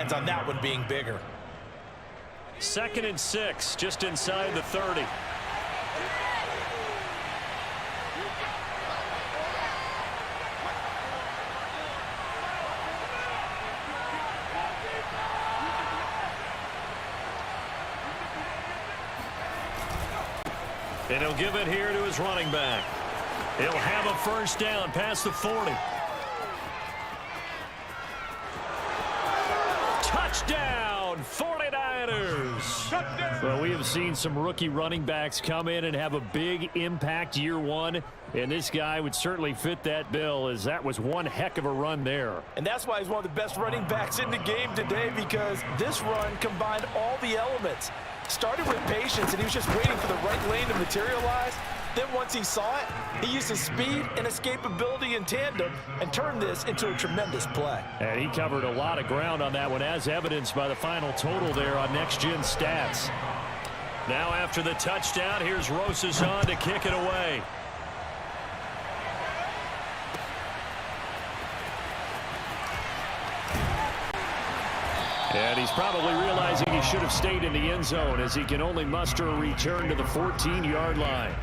signs on that one being bigger. 2nd and 6, just inside the 30. And he'll give it here to his running back. He'll have a first down past the 40. Touchdown, 49ers. Well, we have seen some rookie running backs come in and have a big impact year one. And this guy would certainly fit that bill, as that was one heck of a run there. And that's why he's one of the best running backs in the game today, because this run combined all the elements. Started with patience, and he was just waiting for the right lane to materialize. Then once he saw it, he used his speed and escapability in tandem and turned this into a tremendous play. And he covered a lot of ground on that one, as evidenced by the final total there on next-gen stats. Now after the touchdown, here's Rosas on to kick it away. And he's probably realizing he should have stayed in the end zone, as he can only muster a return to the 14-yard line.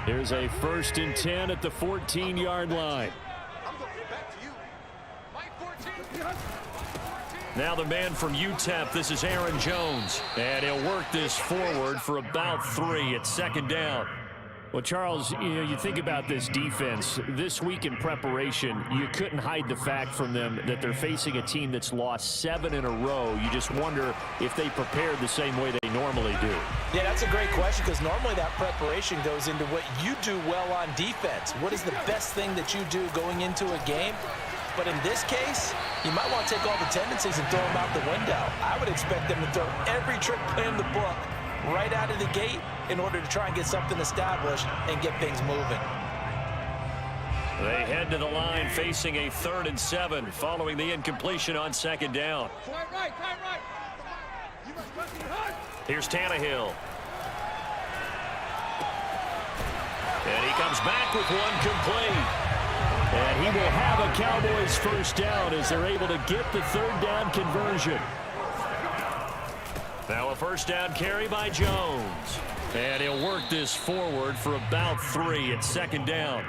Here's a 1st and 10 at the 14-yard line. Now the man from UTEP, this is Aaron Jones. And he'll work this forward for about 3 at 2nd down. Well, Charles, you think about this defense. This week in preparation, you couldn't hide the fact from them that they're facing a team that's lost 7 in a row. You just wonder if they prepared the same way they normally do. Yeah, that's a great question, because normally that preparation goes into what you do well on defense. What is the best thing that you do going into a game? But in this case, you might want to take all the tendencies and throw them out the window. I would expect them to throw every trick play in the book right out of the gate in order to try and get something established and get things moving. They head to the line facing a 3rd and 7 following the incompletion on 2nd down. Here's Tannehill. And he comes back with one complete. And he will have a Cowboys first down as they're able to get the 3rd down conversion. Now a first down carry by Jones. And he'll work this forward for about 3 at 2nd down.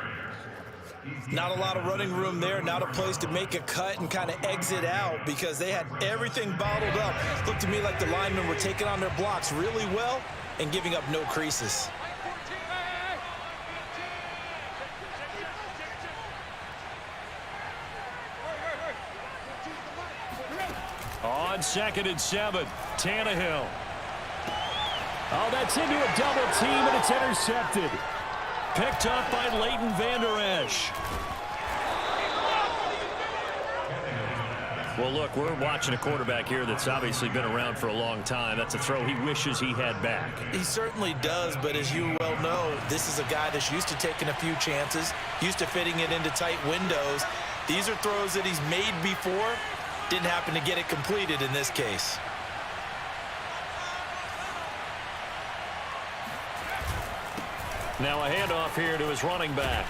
Not a lot of running room there, not a place to make a cut and kind of exit out, because they had everything bottled up. Looked to me like the linemen were taking on their blocks really well and giving up no creases. On 2nd and 7, Tannehill. Oh, that's into a double team, and it's intercepted. Picked up by Leighton Vander Esch. Well, look, we're watching a quarterback here that's obviously been around for a long time. That's a throw he wishes he had back. He certainly does, but as you well know, this is a guy that's used to taking a few chances, used to fitting it into tight windows. These are throws that he's made before. Didn't happen to get it completed in this case. Now a handoff here to his running back.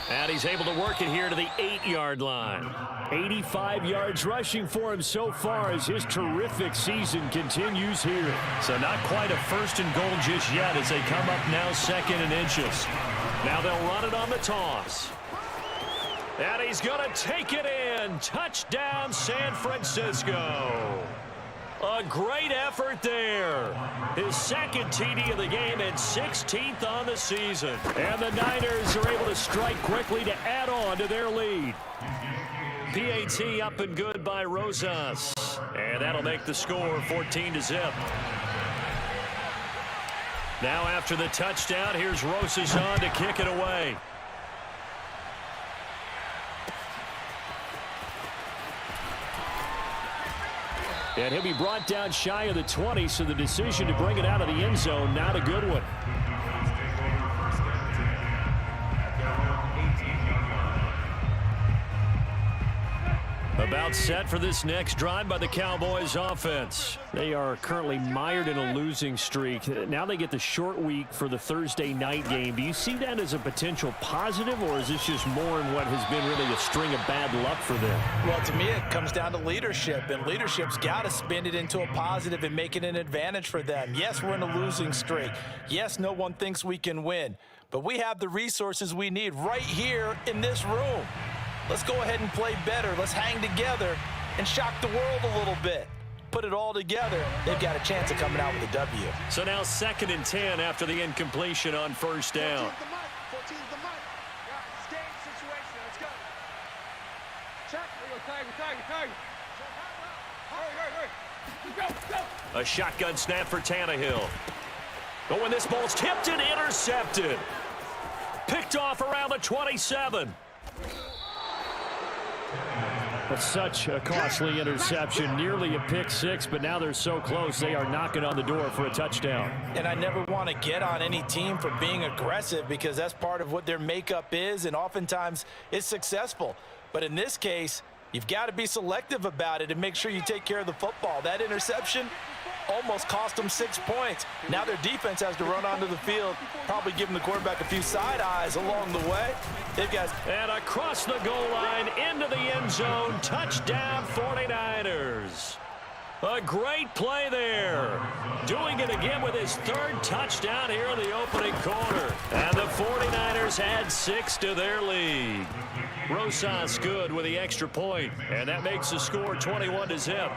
And he's able to work it here to the 8-yard line. 85 yards rushing for him so far as his terrific season continues here. So not quite a 1st and goal just yet as they come up now 2nd and inches. Now they'll run it on the toss. And he's going to take it in. Touchdown, San Francisco. A great effort there. His 2nd TD of the game and 16th on the season. And the Niners are able to strike quickly to add on to their lead. PAT up and good by Rosas. And that'll make the score 14-0. Now after the touchdown, here's Rosas on to kick it away. And he'll be brought down shy of the 20, so the decision to bring it out of the end zone, not a good one. About set for this next drive by the Cowboys offense. They are currently mired in a losing streak. Now they get the short week for the Thursday night game. Do you see that as a potential positive, or is this just more in what has been really a string of bad luck for them? Well, to me, it comes down to leadership, and leadership's got to spin it into a positive and make it an advantage for them. Yes, we're in a losing streak. Yes, no one thinks we can win, but we have the resources we need right here in this room. Let's go ahead and play better. Let's hang together and shock the world a little bit. Put it all together. They've got a chance of coming out with a W. So now 2nd and 10 after the incompletion on first down. 14's the mic. It's game situation. Let's go. Check. Tag. Hurry. Go. A shotgun snap for Tannehill. But when this ball's tipped and intercepted. Picked off around the 27. But such a costly interception, nearly a pick six, but now they're so close they are knocking on the door for a touchdown. And I never want to get on any team for being aggressive because that's part of what their makeup is, and oftentimes it's successful. But in this case, you've got to be selective about it and make sure you take care of the football. That interception almost cost them 6 points. Now their defense has to run onto the field, probably giving the quarterback a few side eyes along the way. They've got... And across the goal line, into the end zone, touchdown 49ers. A great play there. Doing it again with his 3rd touchdown here in the opening quarter. And the 49ers add 6 to their lead. Rosas good with the extra point, and that makes the score 21-0.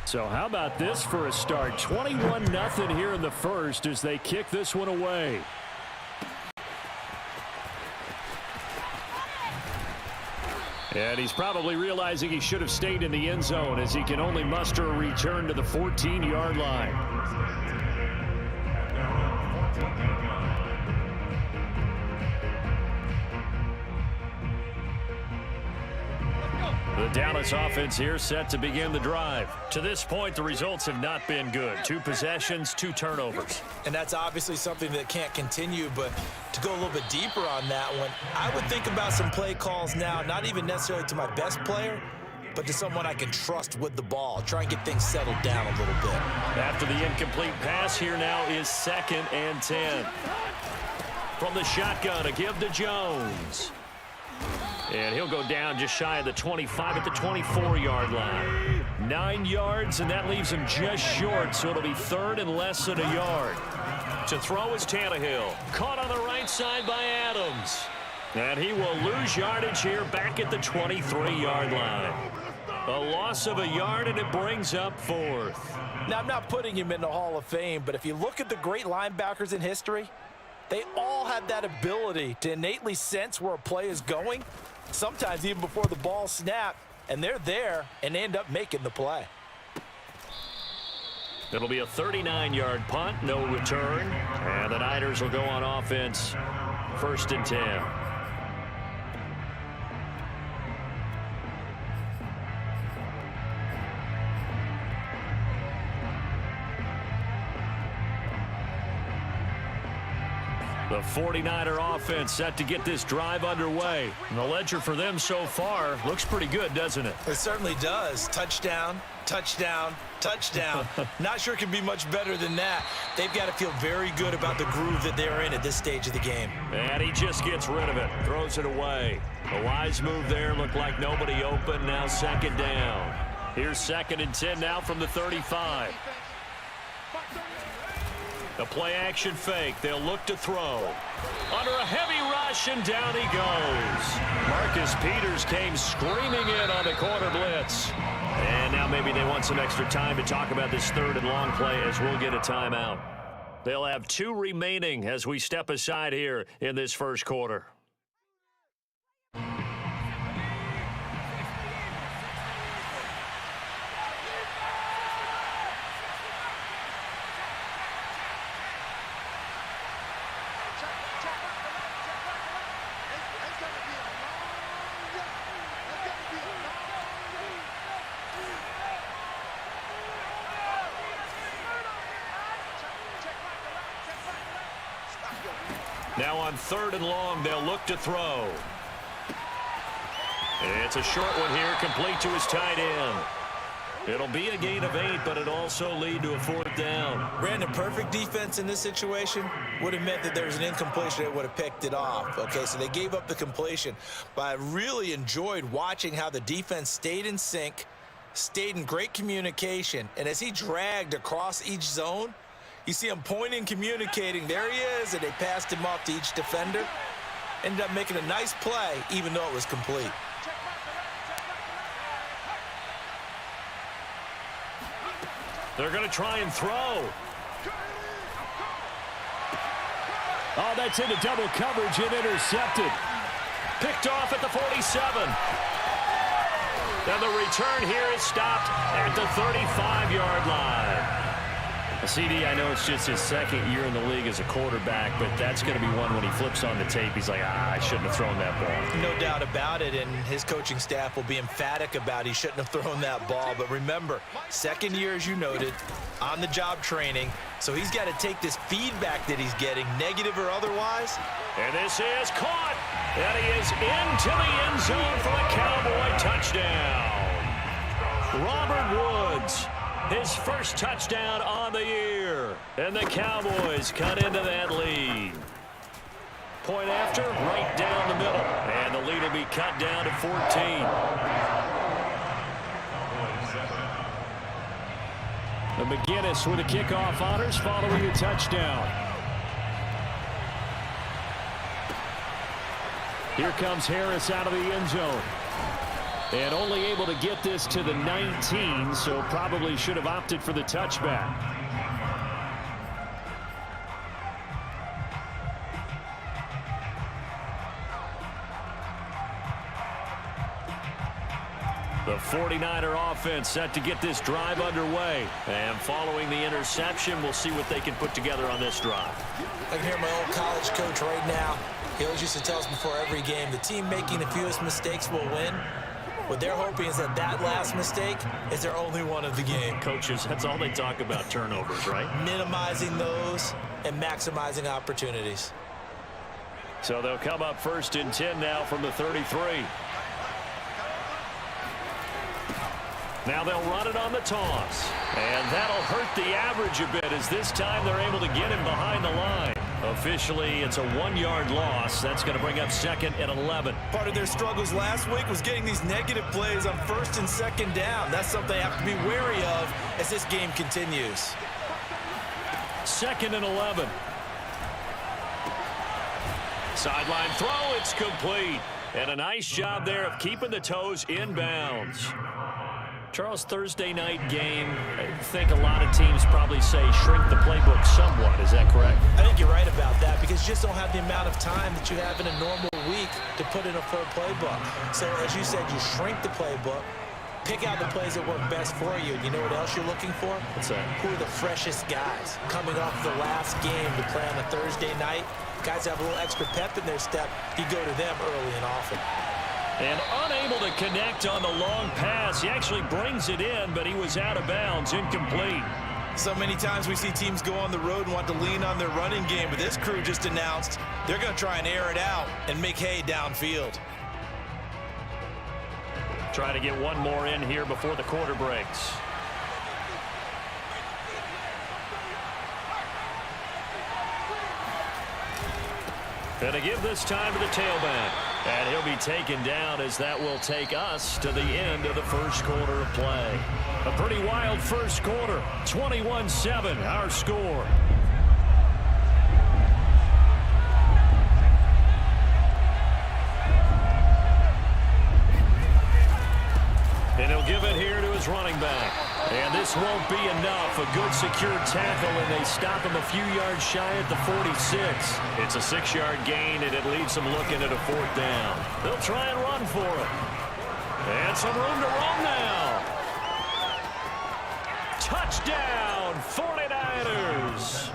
So how about this for a start? 21-0 here in the first as they kick this one away. And he's probably realizing he should have stayed in the end zone as he can only muster a return to the 14-yard line. The Dallas offense here set to begin the drive. To this point, the results have not been good. 2 possessions, 2 turnovers. And that's obviously something that can't continue, but to go a little bit deeper on that one, I would think about some play calls now, not even necessarily to my best player, but to someone I can trust with the ball. Try and get things settled down a little bit. After the incomplete pass, here now is 2nd and 10. From the shotgun, a give to Jones. And he'll go down just shy of the 25 at the 24-yard line. 9 yards, and that leaves him just short, so it'll be 3rd and less than a yard. To throw is Tannehill. Caught on the right side by Adams. And he will lose yardage here back at the 23-yard line. A loss of a yard, and it brings up 4th. Now, I'm not putting him in the Hall of Fame, but if you look at the great linebackers in history, they all have that ability to innately sense where a play is going, sometimes even before the ball snapped, and they're there and they end up making the play. It'll be a 39-yard punt, no return, and the Niners will go on offense, 1st and 10. The 49er offense set to get this drive underway. And the ledger for them so far looks pretty good, doesn't it? It certainly does. Touchdown, touchdown, touchdown. Not sure it can be much better than that. They've got to feel very good about the groove that they're in at this stage of the game. And he just gets rid of it, throws it away. A wise move there, looked like nobody open. Now 2nd down. Here's 2nd and 10 now from the 35. The play action fake. They'll look to throw. Under a heavy rush, and down he goes. Marcus Peters came screaming in on the corner blitz. And now maybe they want some extra time to talk about this 3rd and long play as we'll get a timeout. They'll have 2 remaining as we step aside here in this first quarter. Now on 3rd and long, they'll look to throw. It's a short one here, complete to his tight end. It'll be a gain of 8, but it also lead to a 4th down. Brandon, perfect defense in this situation would have meant that there was an incompletion that would have picked it off. Okay, so they gave up the completion. But I really enjoyed watching how the defense stayed in sync, stayed in great communication, and as he dragged across each zone, you see him pointing, communicating. There he is, and they passed him off to each defender. Ended up making a nice play, even though it was complete. They're going to try and throw. Oh, that's into double coverage and intercepted. Picked off at the 47. And the return here is stopped at the 35-yard line. CD, I know it's just his 2nd year in the league as a quarterback, but that's going to be one when he flips on the tape. He's like, I shouldn't have thrown that ball. No doubt about it, and his coaching staff will be emphatic about he shouldn't have thrown that ball. But remember, 2nd year, as you noted, on-the-job training, so he's got to take this feedback that he's getting, negative or otherwise. And this is caught, and he is into the end zone for a Cowboy touchdown. Robert Woods, his first touchdown on the year. And the Cowboys cut into that lead. Point after, right down the middle. And the lead will be cut down to 14. The McGinnis with the kickoff honors following the touchdown. Here comes Harris out of the end zone. And only able to get this to the 19, so probably should have opted for the touchback. The 49er offense set to get this drive underway. And following the interception, we'll see what they can put together on this drive. I can hear my old college coach right now. He always used to tell us before every game, the team making the fewest mistakes will win. What they're hoping is that that last mistake is their only one of the game. Coaches, that's all they talk about, turnovers, right? Minimizing those and maximizing opportunities. So they'll come up 1st and 10 now from the 33. Now they'll run it on the toss. And that'll hurt the average a bit as this time they're able to get him behind the line. Officially, it's a 1-yard loss. That's going to bring up 2nd and 11. Part of their struggles last week was getting these negative plays on 1st and 2nd down. That's something they have to be wary of as this game continues. 2nd and 11. Sideline throw, it's complete. And a nice job there of keeping the toes inbounds. Charles, Thursday night game, I think a lot of teams probably say shrink the playbook somewhat. Is that correct? I think you're right about that because you just don't have the amount of time that you have in a normal week to put in a full playbook. So, as you said, you shrink the playbook, pick out the plays that work best for you. You know what else you're looking for? What's that? Who are the freshest guys coming off the last game to play on a Thursday night? Guys have a little extra pep in their step. You go to them early and often. And unable to connect on the long pass. He actually brings it in, but he was out of bounds, incomplete. So many times we see teams go on the road and want to lean on their running game, but this crew just announced they're going to try and air it out and make hay downfield. Try to get one more in here before the quarter breaks. And to give this time to the tailback. And he'll be taken down as that will take us to the end of the first quarter of play. A pretty wild first quarter. 21-7, our score. And he'll give it here to his running back. And this won't be enough. A good secured tackle, and they stop him a few yards shy at the 46. It's a 6-yard gain, and it leaves them looking at a 4th down. They'll try and run for it. And some room to roam now. Touchdown, 49ers. winners.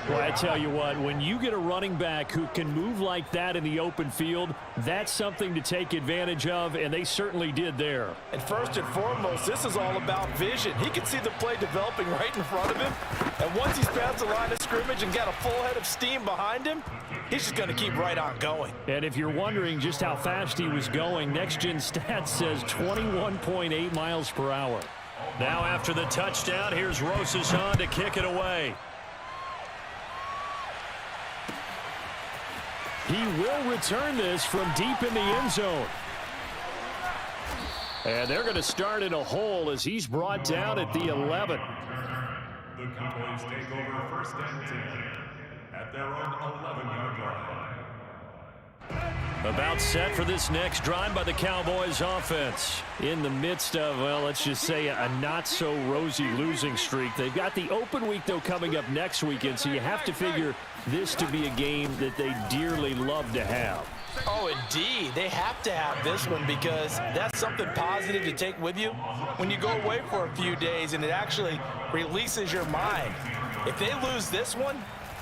Well, I tell you what, when you get a running back who can move like that in the open field, that's something to take advantage of, and they certainly did there. And first and foremost, this is all about vision. He can see the play developing right in front of him, and once he's past the line of scrimmage and got a full head of steam behind him, he's just going to keep right on going. And if you're wondering just how fast he was going, Next Gen Stats says 21.8 miles per hour. Now after the touchdown, here's Rosas on to kick it away. He will return this from deep in the end zone. And they're going to start in a hole as he's brought down at the 11. The Cowboys take over first and 10 at their own 11-yard line. About set for this next drive by the Cowboys offense. In the midst of, well, let's just say a not-so-rosy losing streak. They've got the open week, though, coming up next weekend, so you have to figure this to be a game that they dearly love to have. Oh, indeed. They have to have this one because that's something positive to take with you when you go away for a few days, and it actually releases your mind. If they lose this one,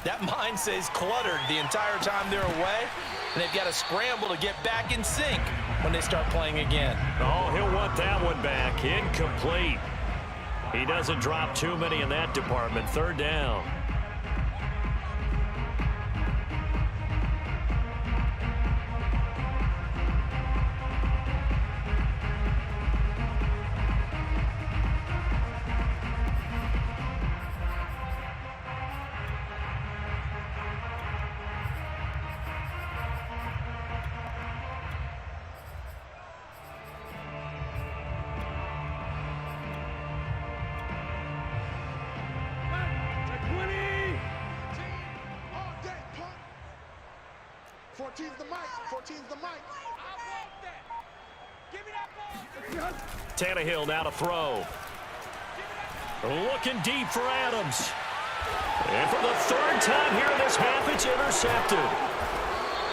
that mind stays cluttered the entire time they're away, and they've got to scramble to get back in sync when they start playing again. Oh, he'll want that one back. Incomplete. He doesn't drop too many in that department. Third down. Tannehill now to throw. Looking deep for Adams. And for the third time here in this half, it's intercepted.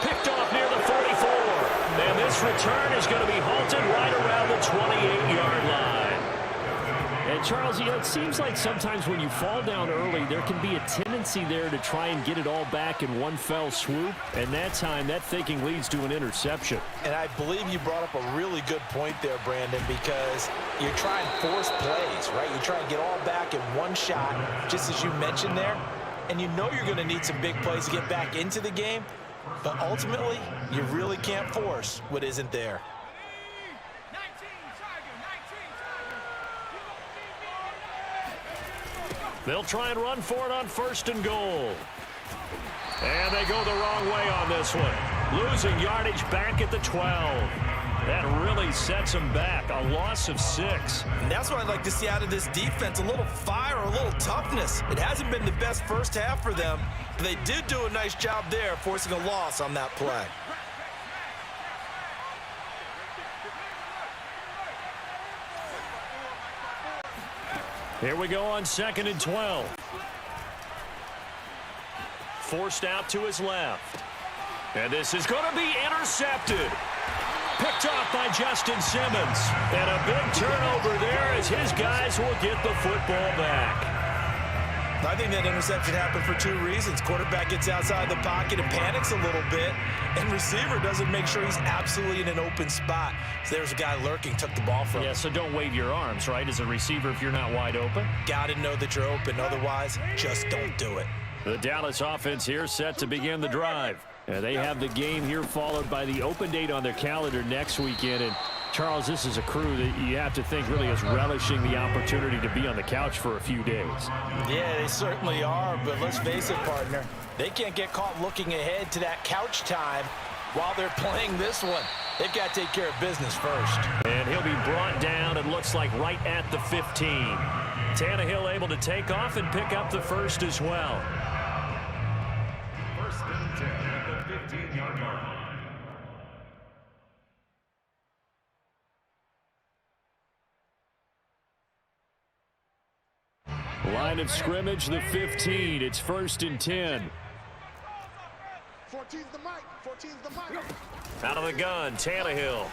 Picked off near the 44. And this return is going to be halted right around the 28-yard line. And, Charles, you know, it seems like sometimes when you fall down early, there can be a tendency there to try and get it all back in one fell swoop. And that time, that thinking leads to an interception. And I believe you brought up a really good point there, Brandon, because you're trying to force plays, right? You try and get all back in one shot, just as you mentioned there. And you know you're going to need some big plays to get back into the game. But ultimately, you really can't force what isn't there. They'll try and run for it on first and goal. And they go the wrong way on this one. Losing yardage back at the 12. That really sets them back. A loss of 6. And that's what I'd like to see out of this defense. A little fire, a little toughness. It hasn't been the best first half for them, but they did do a nice job there forcing a loss on that play. Here we go on 2nd and 12. Forced out to his left. And this is going to be intercepted. Picked off by Justin Simmons. And a big turnover there as his guys will get the football back. I think that interception happened for 2 reasons. Quarterback gets outside the pocket and panics a little bit, and receiver doesn't make sure he's absolutely in an open spot. So there's a guy lurking, took the ball from him. Yeah, so don't wave your arms, right, as a receiver if you're not wide open. Got to know that you're open. Otherwise, just don't do it. The Dallas offense here set to begin the drive. And they have the game here followed by the open date on their calendar next weekend. And Charles, this is a crew that you have to think really is relishing the opportunity to be on the couch for a few days. Yeah, they certainly are, but let's face it, partner. They can't get caught looking ahead to that couch time while they're playing this one. They've got to take care of business first. And he'll be brought down, it looks like, right at the 15. Tannehill able to take off and pick up the first as well. First and 10 at the 15-yard line. Line of scrimmage, the 15. It's 1st and 10. 14's the mic. 14's the mic. Out of the gun, Tannehill.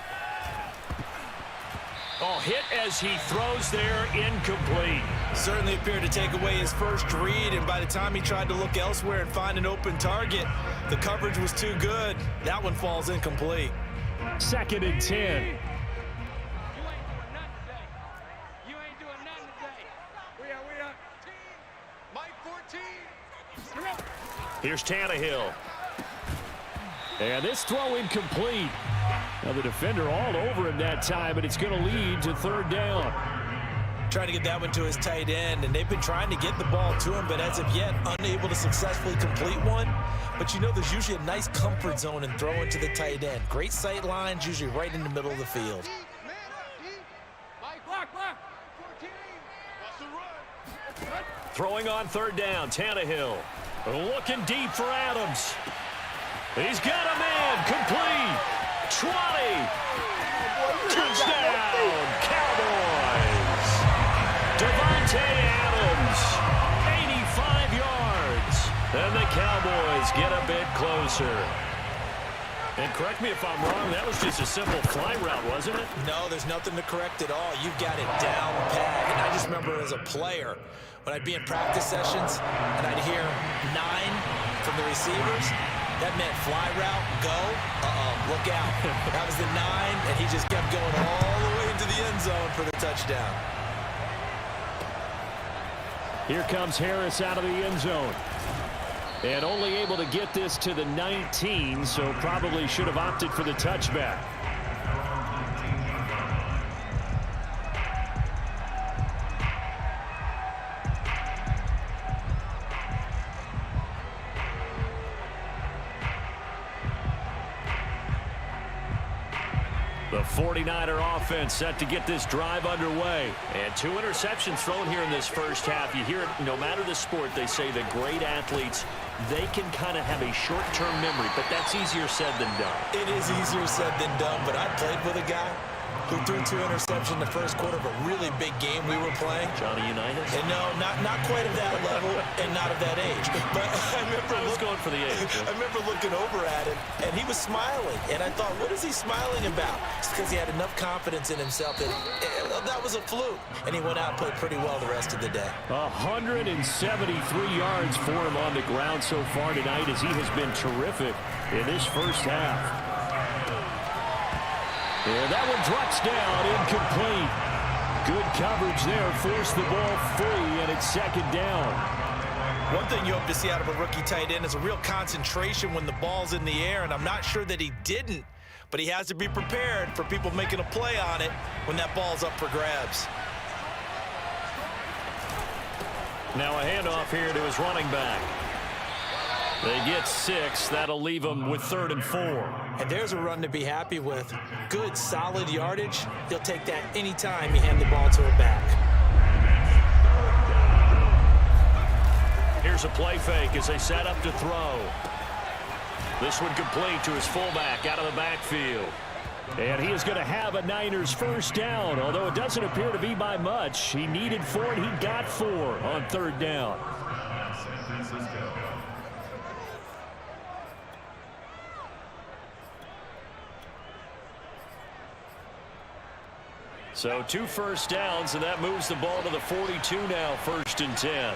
Oh, hit as he throws there, incomplete. Certainly appeared to take away his first read, and by the time he tried to look elsewhere and find an open target, the coverage was too good. That one falls incomplete. 2nd and 10. You ain't doing nothing today. You ain't doing nothing today. We are. Mike 14. Here's Tannehill. And this throw incomplete. Now the defender all over him that time, but it's going to lead to 3rd down. Trying to get that one to his tight end, and they've been trying to get the ball to him, but as of yet, unable to successfully complete one. But you know, there's usually a nice comfort zone in throwing to the tight end. Great sight lines, usually right in the middle of the field. Mike, block. 14. What's the run? Throwing on 3rd down, Tannehill. Looking deep for Adams. He's got a man, complete. 20. Touchdown, Cowboys. Devontae Adams, 85 yards. And the Cowboys get a bit closer. And correct me if I'm wrong, that was just a simple fly route, wasn't it? No, there's nothing to correct at all. You've got it down pat. And I just remember as a player, when I'd be in practice sessions and I'd hear 9 from the receivers, that meant fly route, go, look out. That was the 9, and he just kept going all the way into the end zone for the touchdown. Here comes Harris out of the end zone. And only able to get this to the 19, so probably should have opted for the touchback. The 49er offense set to get this drive underway. And 2 interceptions thrown here in this first half. You hear it, no matter the sport, they say the great athletes, they can kind of have a short-term memory, but that's easier said than done. It is easier said than done, but I played with a guy who threw 2 interceptions in the first quarter of a really big game we were playing. Johnny Unitas? And no, not quite of that level and not of that age. But I remember going for the age. I remember looking over at him, and he was smiling. And I thought, what is he smiling about? It's because he had enough confidence in himself that that was a fluke. And he went out and played pretty well the rest of the day. 173 yards for him on the ground so far tonight as he has been terrific in this first half. And that one drops down, incomplete. Good coverage there, forced the ball free, and it's 2nd down. One thing you hope to see out of a rookie tight end is a real concentration when the ball's in the air, and I'm not sure that he didn't, but he has to be prepared for people making a play on it when that ball's up for grabs. Now a handoff here to his running back. They get 6. That'll leave them with 3rd and 4. And there's a run to be happy with. Good, solid yardage. He'll take that anytime you hand the ball to a back. Here's a play fake as they set up to throw. This one complete to his fullback out of the backfield. And he is going to have a Niners first down, although it doesn't appear to be by much. He needed 4, and he got 4 on 3rd down. So 2 first downs, and that moves the ball to the 42 now, 1st and 10.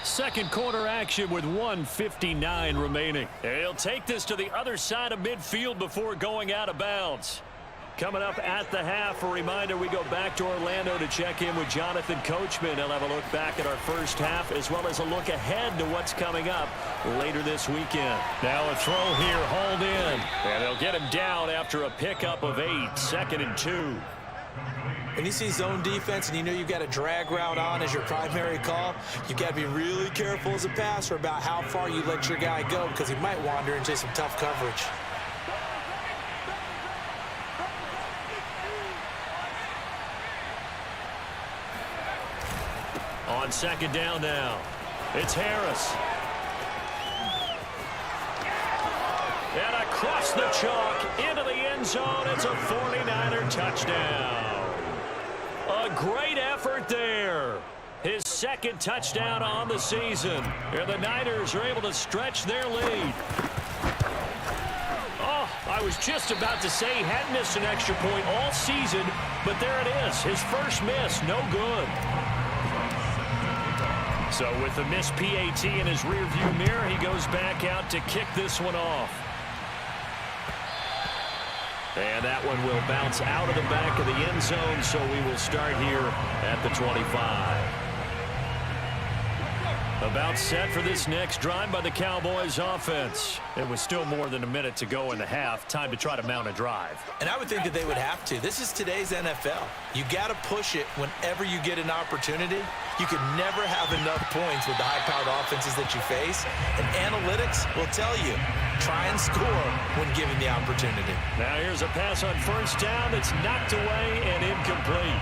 Second quarter action with 1:59 remaining. He'll take this to the other side of midfield before going out of bounds. Coming up at the half, a reminder, we go back to Orlando to check in with Jonathan Coachman. He'll have a look back at our first half as well as a look ahead to what's coming up later this weekend. Now a throw here, hauled in. And they'll get him down after a pickup of 8, 2nd and 2. When you see zone defense and you know you've got a drag route on as your primary call, you've got to be really careful as a passer about how far you let your guy go because he might wander into some tough coverage. On 2nd down now, it's Harris. And across the chalk, into the end zone, it's a 49er touchdown. A great effort there. His 2nd touchdown on the season. And the Niners are able to stretch their lead. I was just about to say he hadn't missed an extra point all season, but there it is. His first miss, no good. So with the missed PAT in his rearview mirror, he goes back out to kick this one off. And that one will bounce out of the back of the end zone, so we will start here at the 25. About set for this next drive by the Cowboys offense. It was still more than a minute to go in the half. Time to try to mount a drive. And I would think that they would have to. This is today's NFL. You got to push it whenever you get an opportunity. You can never have enough points with the high-powered offenses that you face. And analytics will tell you, try and score when given the opportunity. Now here's a pass on first down that's knocked away and incomplete.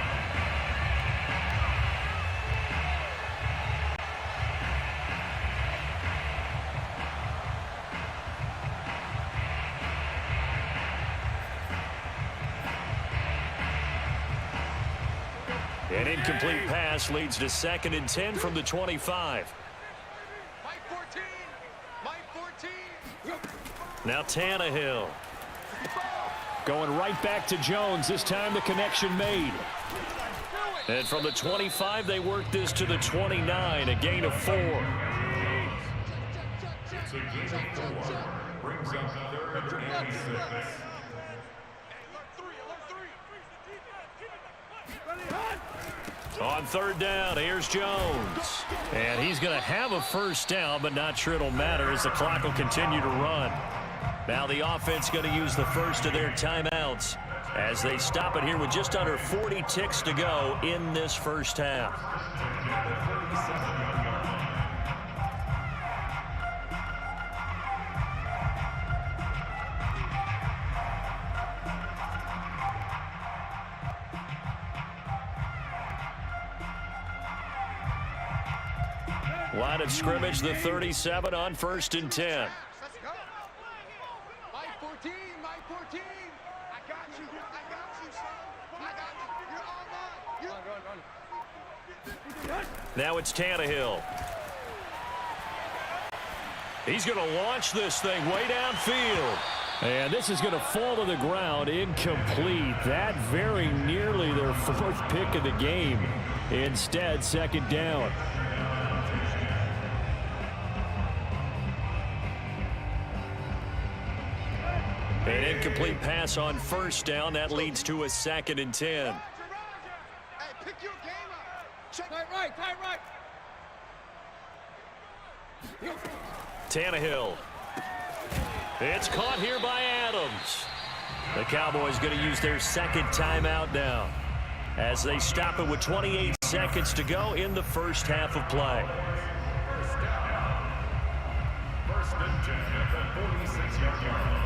An incomplete pass leads to 2nd and 10 from the 25. Mike 14. Mike 14. Now Tannehill. Going right back to Jones. This time the connection made. And from the 25, they work this to the 29, a gain of 4. It's a gain of 4. Brings up 3rd and 6. On 3rd down, here's Jones. And he's going to have a first down, but not sure it'll matter as the clock will continue to run. Now the offense going to use the first of their timeouts as they stop it here with just under 40 ticks to go in this first half. Line of scrimmage, the 37 on 1st and 10. Let's go. Mike 14. Mike 14. I got you. I got you, son. I got you. You're all mine. Now it's Tannehill. He's going to launch this thing way downfield. And this is going to fall to the ground, incomplete. That very nearly their 4th pick of the game. Instead, 2nd down. An incomplete pass on 1st down. That leads to a 2nd and 10. Hey, pick your game up. Check right. Tannehill. It's caught here by Adams. The Cowboys going to use their 2nd timeout now as they stop it with 28 seconds to go in the first half of play. 1st and 10 at the 46-yard line.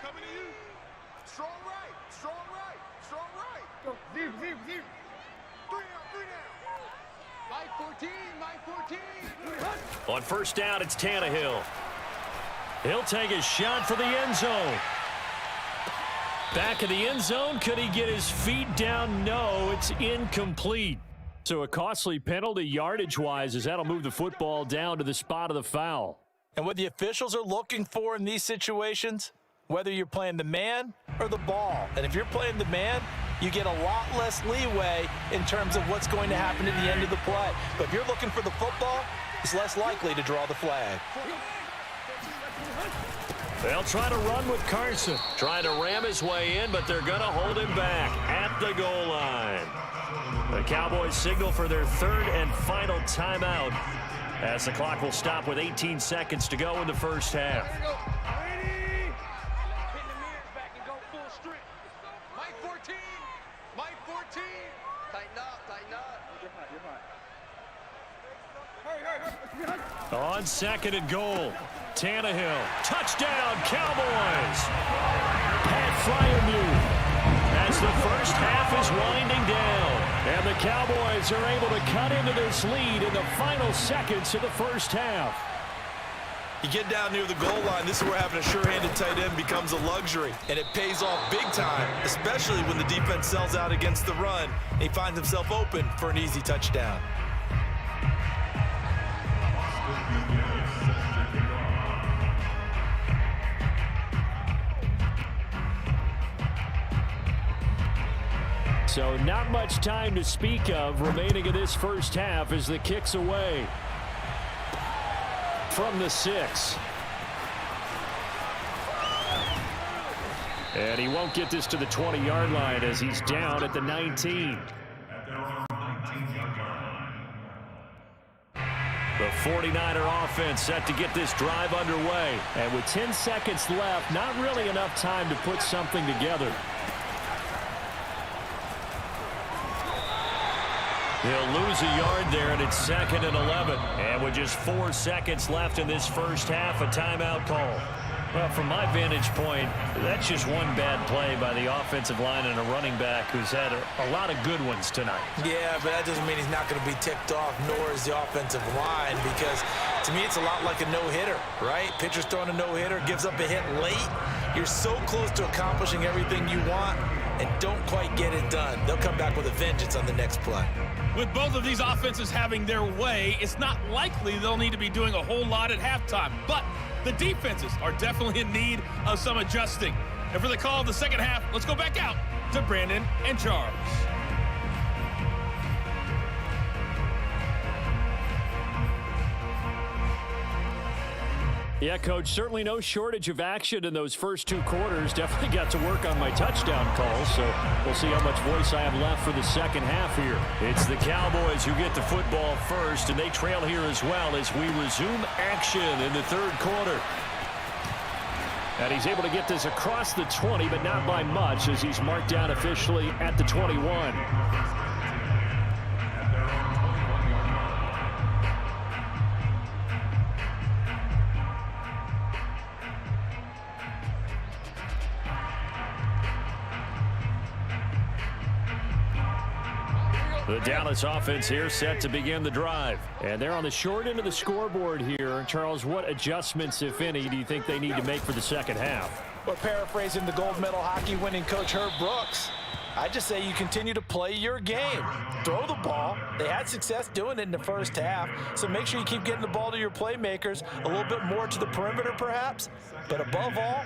Coming to you. Strong right. Go, zero. 3 down. Mike 14. On 1st down, it's Tannehill. He'll take a shot for the end zone. Back of the end zone. Could he get his feet down? No, it's incomplete. So a costly penalty yardage-wise as that'll move the football down to the spot of the foul. And what the officials are looking for in these situations, whether you're playing the man or the ball. And if you're playing the man, you get a lot less leeway in terms of what's going to happen at the end of the play. But if you're looking for the football, it's less likely to draw the flag. They'll try to run with Carson. Trying to ram his way in, but they're going to hold him back at the goal line. The Cowboys signal for their 3rd and final timeout as the clock will stop with 18 seconds to go in the first half. Mike 14. Tighten up. Hurry. On 2nd and goal, Tannehill. Touchdown, Cowboys. Pat Fryermuth as the first half is winding down. And the Cowboys are able to cut into this lead in the final seconds of the first half. You get down near the goal line, this is where having a sure-handed tight end becomes a luxury, and it pays off big time, especially when the defense sells out against the run, and he finds himself open for an easy touchdown. So not much time to speak of remaining in this first half as the kick's away from the 6. And he won't get this to the 20-yard line as he's down at the 19. The 49er offense set to get this drive underway. And with 10 seconds left, not really enough time to put something together. He'll lose a yard there, and it's 2nd and 11. And with just 4 seconds left in this first half, a timeout call. Well, from my vantage point, that's just one bad play by the offensive line and a running back who's had a lot of good ones tonight. Yeah, but that doesn't mean he's not going to be ticked off, nor is the offensive line, because to me it's a lot like a no-hitter, right? Pitcher's throwing a no-hitter, gives up a hit late. You're so close to accomplishing everything you want and don't quite get it done. They'll come back with a vengeance on the next play. With both of these offenses having their way, it's not likely they'll need to be doing a whole lot at halftime. But the defenses are definitely in need of some adjusting. And for the call of the second half, let's go back out to Brandon and Charles. Yeah, Coach, certainly no shortage of action in those first 2 quarters. Definitely got to work on my touchdown calls, so we'll see how much voice I have left for the second half here. It's the Cowboys who get the football first, and they trail here as well as we resume action in the 3rd quarter. And he's able to get this across the 20, but not by much as he's marked down officially at the 21. The Dallas offense here set to begin the drive. And they're on the short end of the scoreboard here. Charles, what adjustments, if any, do you think they need to make for the second half? Well, paraphrasing the gold medal hockey winning coach Herb Brooks, I just say you continue to play your game. Throw the ball. They had success doing it in the first half, so make sure you keep getting the ball to your playmakers, a little bit more to the perimeter perhaps, but above all,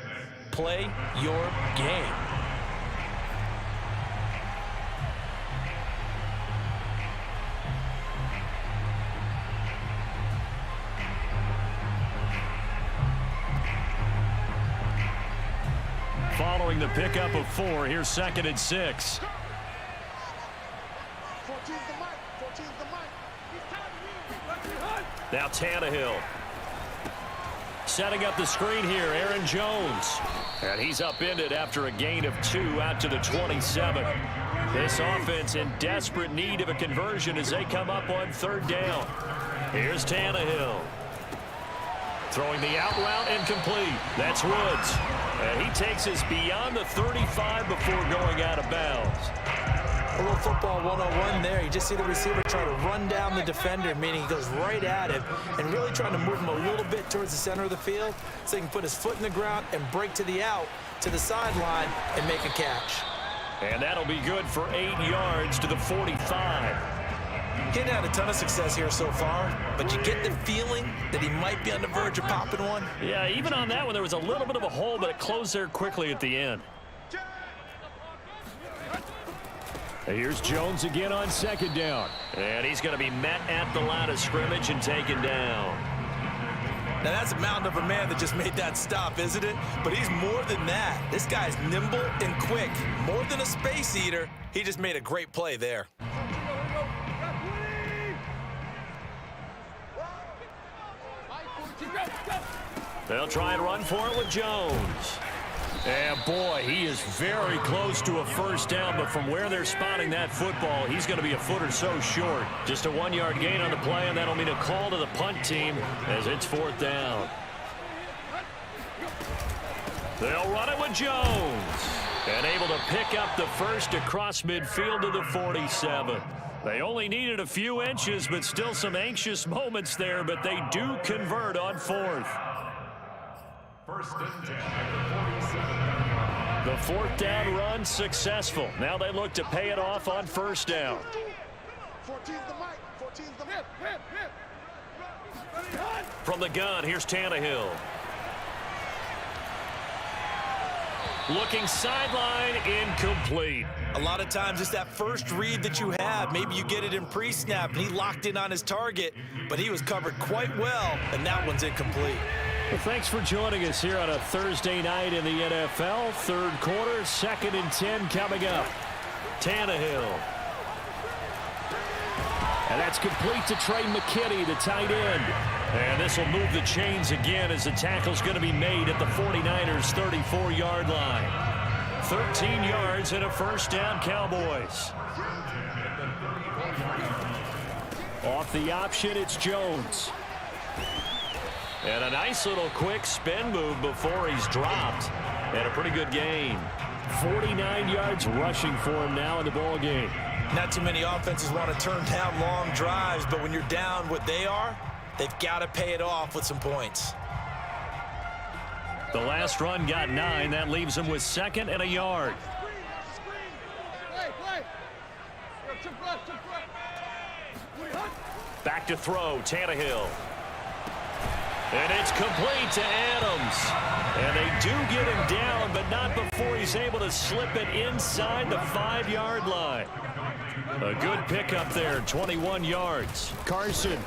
play your game. Following the pickup of 4, here's 2nd and 6. 14's the mic. 14's the mic. Now Tannehill. Setting up the screen here, Aaron Jones. And he's upended after a gain of 2 out to the 27. This offense in desperate need of a conversion as they come up on 3rd down. Here's Tannehill. Throwing the out route incomplete. That's Woods. And he takes us beyond the 35 before going out of bounds. A little football 101 there. You just see the receiver try to run down the defender, meaning he goes right at him and really trying to move him a little bit towards the center of the field so he can put his foot in the ground and break to the out, to the sideline, and make a catch. And that'll be good for 8 yards to the 45. He hadn't had a ton of success here so far, but you get the feeling that he might be on the verge of popping one. Yeah, even on that one, there was a little bit of a hole, but it closed there quickly at the end. Here's Jones again on 2nd down. And he's going to be met at the line of scrimmage and taken down. Now, that's a mountain of a man that just made that stop, isn't it? But he's more than that. This guy's nimble and quick. More than a space eater. He just made a great play there. They'll try and run for it with Jones. And boy, he is very close to a first down, but from where they're spotting that football, he's going to be a foot or so short. Just a 1-yard gain on the play, and that'll mean a call to the punt team as it's 4th down. They'll run it with Jones. And able to pick up the first across midfield to the 47. They only needed a few inches, but still some anxious moments there, but they do convert on 4th. First and 10 at the 47. The fourth down run successful. Now they look to pay it off on first down. 14's the mic. 14's the mic. From the gun, here's Tannehill. Looking sideline, incomplete. A lot of times it's that first read that you have. Maybe you get it in pre-snap, and he locked in on his target, but he was covered quite well, and that one's incomplete. Well, thanks for joining us here on a Thursday night in the NFL. Third quarter, 2nd and 10 coming up. Tannehill. And that's complete to Trey McKinney, the tight end. And this will move the chains again as the tackle's going to be made at the 49ers' 34-yard line. 13 yards and a first down, Cowboys. Off the option, it's Jones. And a nice little quick spin move before he's dropped. And a pretty good gain. 49 yards rushing for him now in the ball game. Not too many offenses want to turn down long drives, but when you're down what they are, they've got to pay it off with some points. The last run got 9. That leaves him with 2nd and a yard. Back to throw, Tannehill. And it's complete to Adams. And they do get him down, but not before he's able to slip it inside the 5-yard line. A good pickup there, 21 yards. Carson.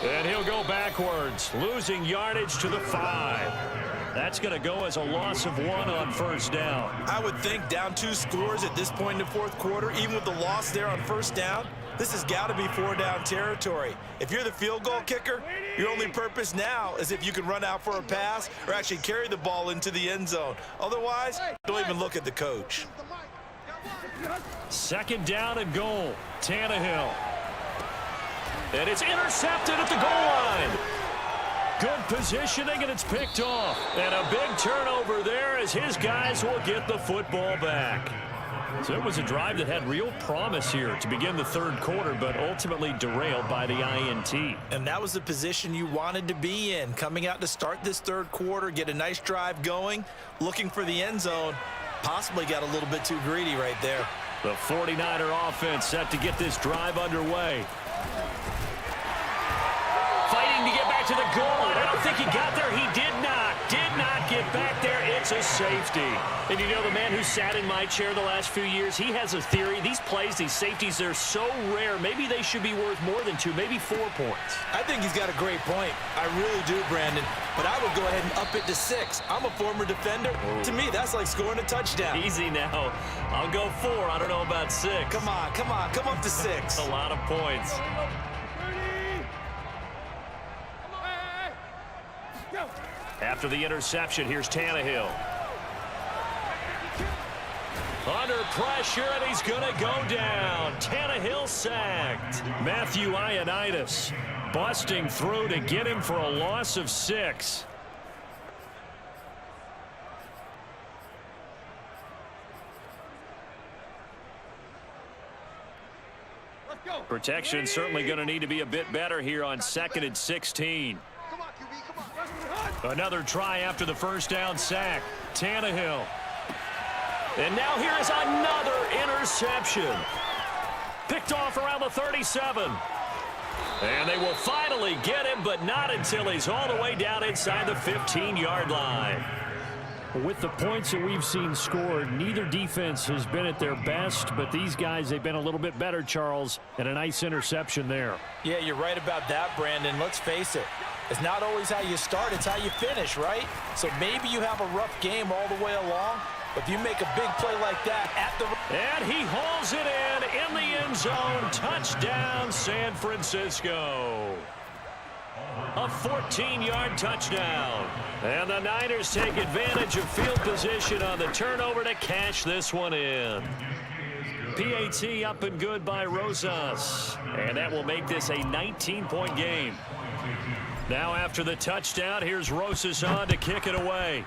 And he'll go backwards, losing yardage to the 5. That's going to go as a loss of 1 on first down. I would think down 2 scores at this point in the fourth quarter, even with the loss there on first down, this has got to be 4-down territory. If you're the field goal kicker, your only purpose now is if you can run out for a pass or actually carry the ball into the end zone. Otherwise, don't even look at the coach. 2nd down and goal. Tannehill. And it's intercepted at the goal line. Good positioning, and it's picked off. And a big turnover there as his guys will get the football back. So it was a drive that had real promise here to begin the third quarter, but ultimately derailed by the INT. And that was the position you wanted to be in, coming out to start this third quarter, get a nice drive going, looking for the end zone. Possibly got a little bit too greedy right there. The 49er offense set to get this drive underway. Fighting to get back to the goal line. I don't think he got there. He did not get back there. It's a safety. And you know, the man who sat in my chair the last few years, he has a theory. These plays, these safeties, they're so rare. Maybe they should be worth more than 2, maybe 4 points. I think he's got a great point. I really do, Brandon. But I would go ahead and up it to 6. I'm a former defender. To me, that's like scoring a touchdown. Easy now. I'll go 4. I don't know about 6. Come on. Come up to 6. A lot of points. After the interception, here's Tannehill. Under pressure, and he's going to go down. Tannehill sacked. Matthew Ioannidis busting through to get him for a loss of 6. Protection certainly going to need to be a bit better here on 2nd and 16. Another try after the first down sack. Tannehill. And now here is another interception. Picked off around the 37. And they will finally get him, but not until he's all the way down inside the 15-yard line. With the points that we've seen scored, neither defense has been at their best, but these guys, they've been a little bit better, Charles, and a nice interception there. Yeah, you're right about that, Brandon. Let's face it. It's not always how you start, it's how you finish, right? So maybe you have a rough game all the way along, but if you make a big play like that at the... And he hauls it in the end zone. Touchdown, San Francisco. A 14-yard touchdown. And the Niners take advantage of field position on the turnover to cash this one in. PAT up and good by Rosas. And that will make this a 19-point game. Now after the touchdown, here's Rosas on to kick it away.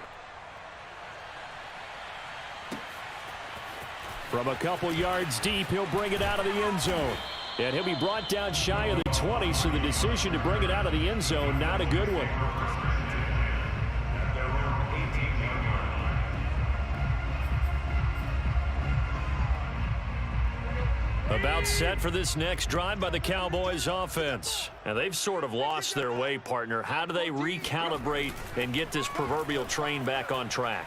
From a couple yards deep, he'll bring it out of the end zone. And he'll be brought down shy of the 20, so the decision to bring it out of the end zone, not a good one. About set for this next drive by the Cowboys offense. And they've sort of lost their way, partner. How do they recalibrate and get this proverbial train back on track?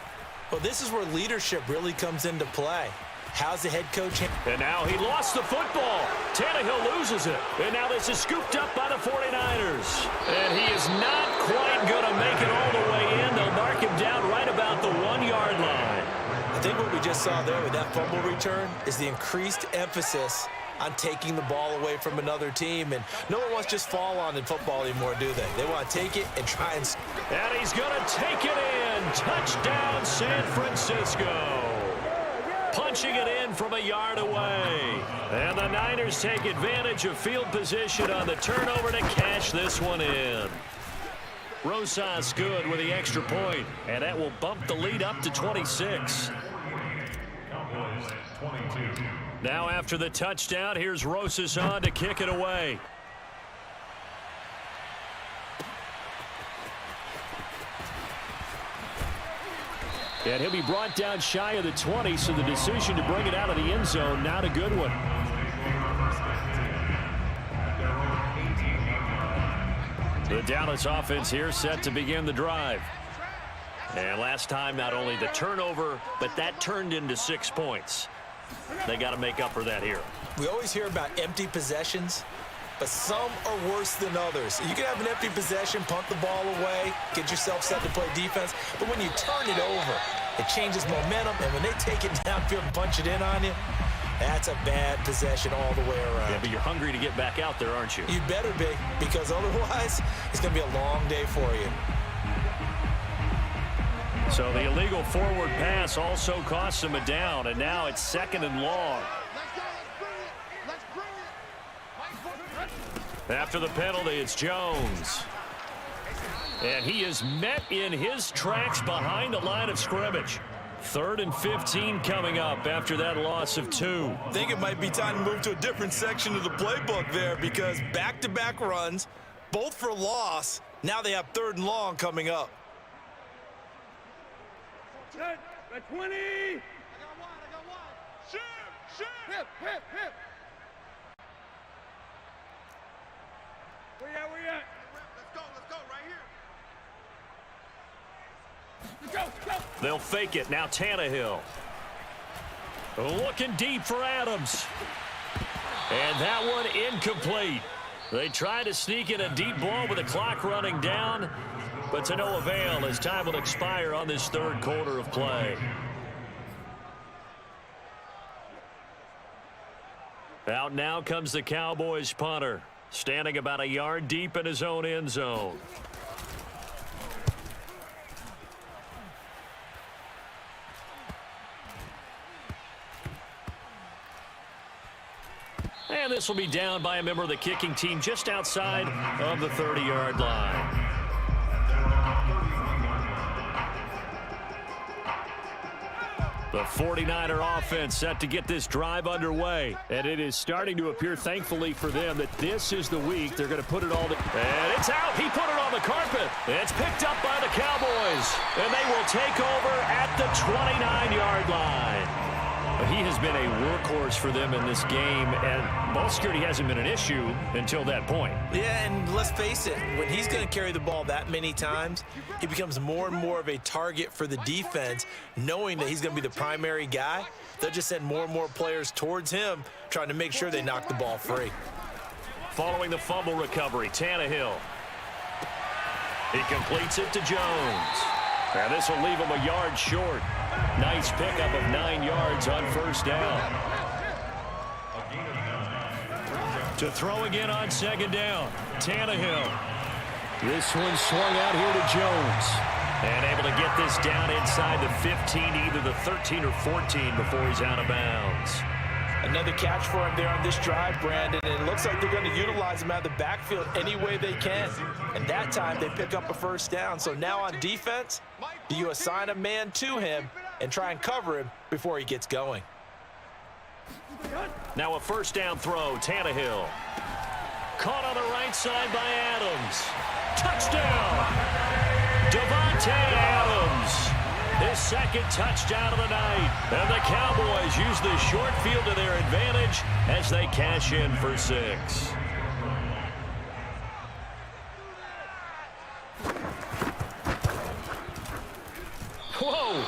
Well, this is where leadership really comes into play. How's the head coach? And now he lost the football. Tannehill loses it. And now this is scooped up by the 49ers. And he is not quite going to make it all the way in. They'll mark him down right about the 1-yard line. I think what we just saw there with that fumble return is the increased emphasis on taking the ball away from another team. And no one wants to just fall on in football anymore, do they? They want to take it and try and... And he's going to take it in. Touchdown, San Francisco. Punching it in from a yard away. And the Niners take advantage of field position on the turnover to cash this one in. Rosas good with the extra point, and that will bump the lead up to 26. Cowboys 22. Now after the touchdown, here's Rosas on to kick it away. And he'll be brought down shy of the 20, so the decision to bring it out of the end zone, not a good one. The Dallas offense here set to begin the drive. And last time, not only the turnover, but that turned into 6 points. They got to make up for that here. We always hear about empty possessions, but some are worse than others. You can have an empty possession, punt the ball away, get yourself set to play defense, but when you turn it over, it changes momentum, and when they take it downfield and punch it in on you, that's a bad possession all the way around. Yeah, but you're hungry to get back out there, aren't you? You better be, because otherwise, it's going to be a long day for you. So the illegal forward pass also costs him a down, and now it's 2nd and long. Let's bring it. After the penalty, it's Jones. And he is met in his tracks behind the line of scrimmage. 3rd and 15 coming up after that loss of 2. I think it might be time to move to a different section of the playbook there, because back-to-back runs, both for loss. Now they have 3rd and long coming up. Set. At 20. I got one. Shoot. Hip. Where you at? Let's go, right here. Let's go. They'll fake it. Now Tannehill. Looking deep for Adams. And that one incomplete. They try to sneak in a deep ball with the clock running down, but to no avail as time will expire on this 3rd quarter of play. Out now comes the Cowboys punter, standing about a yard deep in his own end zone. And this will be down by a member of the kicking team just outside of the 30-yard line. The 49er offense set to get this drive underway. And it is starting to appear, thankfully for them, that this is the week they're going to put it all together. And it's out. He put it on the carpet. It's picked up by the Cowboys. And they will take over at the 29-yard line. He has been a workhorse for them in this game, and ball security hasn't been an issue until that point. Yeah, and let's face it, when he's going to carry the ball that many times, he becomes more and more of a target for the defense, knowing that he's going to be the primary guy. They'll just send more and more players towards him, trying to make sure they knock the ball free. Following the fumble recovery, Tannehill. He completes it to Jones. And this will leave him a yard short. Nice pickup of 9 yards on 1st down. To throw again on 2nd down. Tannehill. This one swung out here to Jones. And able to get this down inside the 15, either the 13 or 14 before he's out of bounds. Another catch for him there on this drive, Brandon, and it looks like they're going to utilize him out of the backfield any way they can. And that time they pick up a 1st down. So now on defense, do you assign a man to him and try and cover him before he gets going? Now a 1st down throw, Tannehill. Caught on the right side by Adams. Touchdown! Davante Adams. His second touchdown of the night. And the Cowboys use the short field to their advantage as they cash in for 6. Whoa!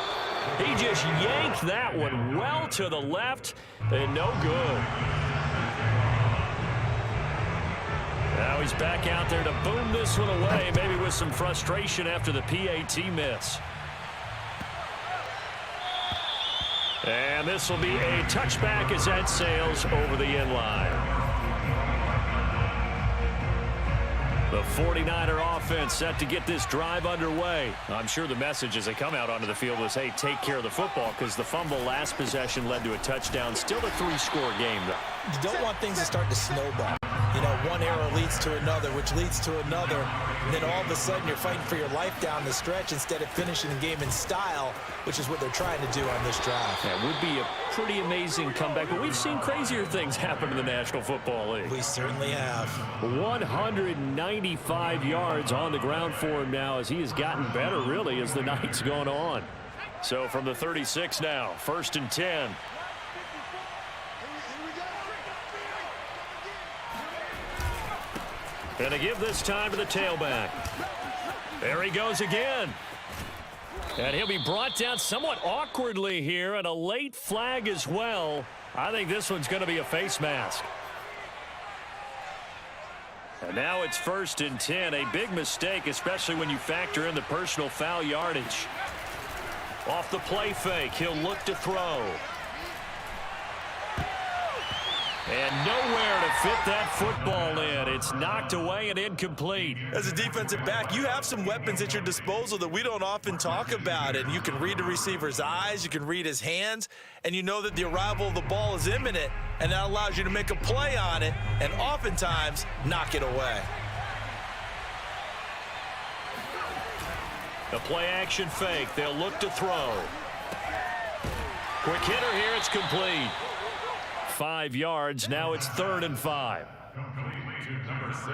He just yanked that one well to the left and no good. Now he's back out there to boom this one away, maybe with some frustration after the PAT miss. And this will be a touchback as that sails over the end line. The 49er offense set to get this drive underway. I'm sure the message as they come out onto the field was, hey, take care of the football, because the fumble last possession led to a touchdown. Still a 3-score game, though. You don't want things to start to snowball. You know, one error leads to another, which leads to another. And then all of a sudden you're fighting for your life down the stretch instead of finishing the game in style, which is what they're trying to do on this drive. That would be a pretty amazing comeback, but we've seen crazier things happen in the National Football League. We certainly have. 195 yards on the ground for him now as he has gotten better, really, as the night's gone on. So from the 36 now, 1st and 10. Going to give this time to the tailback. There he goes again. And he'll be brought down somewhat awkwardly here, and a late flag as well. I think this one's going to be a face mask. And now it's 1st and 10. A big mistake, especially when you factor in the personal foul yardage. Off the play fake, he'll look to throw. And nowhere to fit that football in. It's knocked away and incomplete. As a defensive back, you have some weapons at your disposal that we don't often talk about. And you can read the receiver's eyes, you can read his hands, and you know that the arrival of the ball is imminent, and that allows you to make a play on it and oftentimes knock it away. The play action fake. They'll look to throw. Quick hitter here. It's complete. 5 yards. Now it's 3rd and 5. Complete to number 6.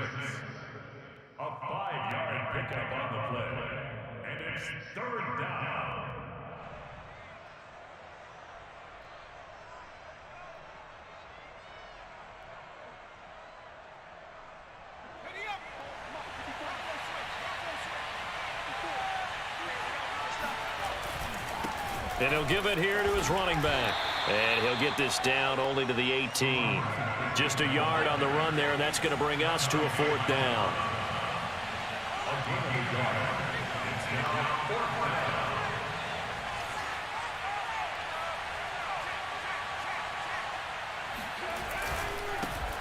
A 5-yard pickup on the play. And it's 3rd down. And he'll give it here to his running back. And he'll get this down only to the 18. Just a yard on the run there, and that's going to bring us to a 4th down.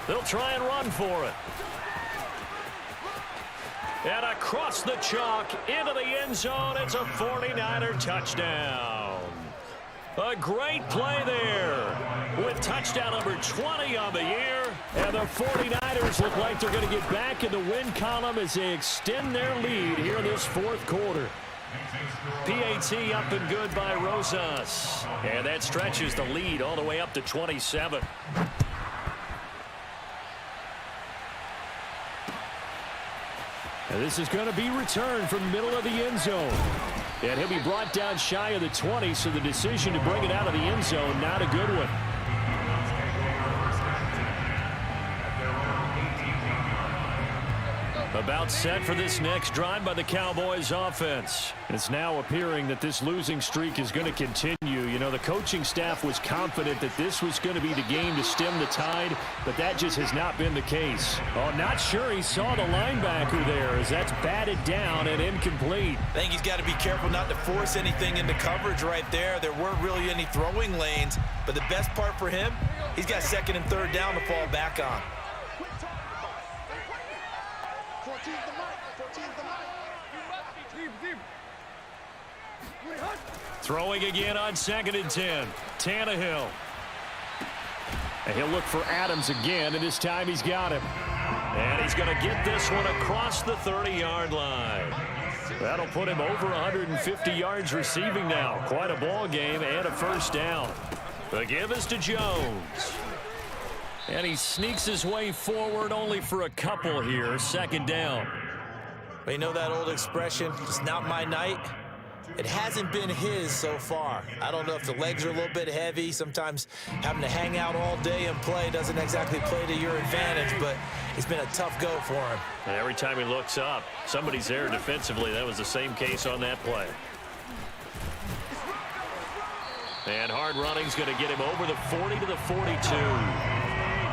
They'll try and run for it. And across the chalk into the end zone, it's a 49er touchdown. A great play there with touchdown number 20 on the year. And the 49ers look like they're going to get back in the win column as they extend their lead here in this 4th quarter. PAT up and good by Rosas. And that stretches the lead all the way up to 27. And this is going to be returned from the middle of the end zone. And he'll be brought down shy of the 20, so the decision to bring it out of the end zone, not a good one. About set for this next drive by the Cowboys offense. It's now appearing that this losing streak is going to continue. You know, the coaching staff was confident that this was going to be the game to stem the tide, but that just has not been the case. Oh, not sure he saw the linebacker there as that's batted down and incomplete. I think he's got to be careful not to force anything into coverage right there. There weren't really any throwing lanes, but the best part for him, he's got 2nd and 3rd down to fall back on. Throwing again on 2nd and 10. Tannehill. And he'll look for Adams again, and this time he's got him. And he's going to get this one across the 30-yard line. That'll put him over 150 yards receiving now. Quite a ball game and a 1st down. The give is to Jones. And he sneaks his way forward only for a couple here. 2nd down. Well, you know that old expression, it's not my night. It hasn't been his so far. I don't know if the legs are a little bit heavy. Sometimes having to hang out all day and play doesn't exactly play to your advantage, but it's been a tough go for him. And every time he looks up, somebody's there defensively. That was the same case on that play. And hard running's going to get him over the 40 to the 42.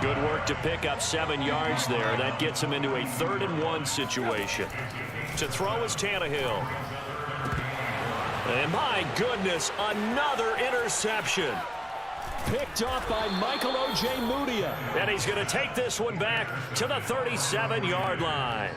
Good work to pick up 7 yards there. That gets him into a 3rd and 1 situation. To throw is Tannehill. And my goodness, another interception. Picked off by Michael Ojemudia. And he's going to take this one back to the 37-yard line.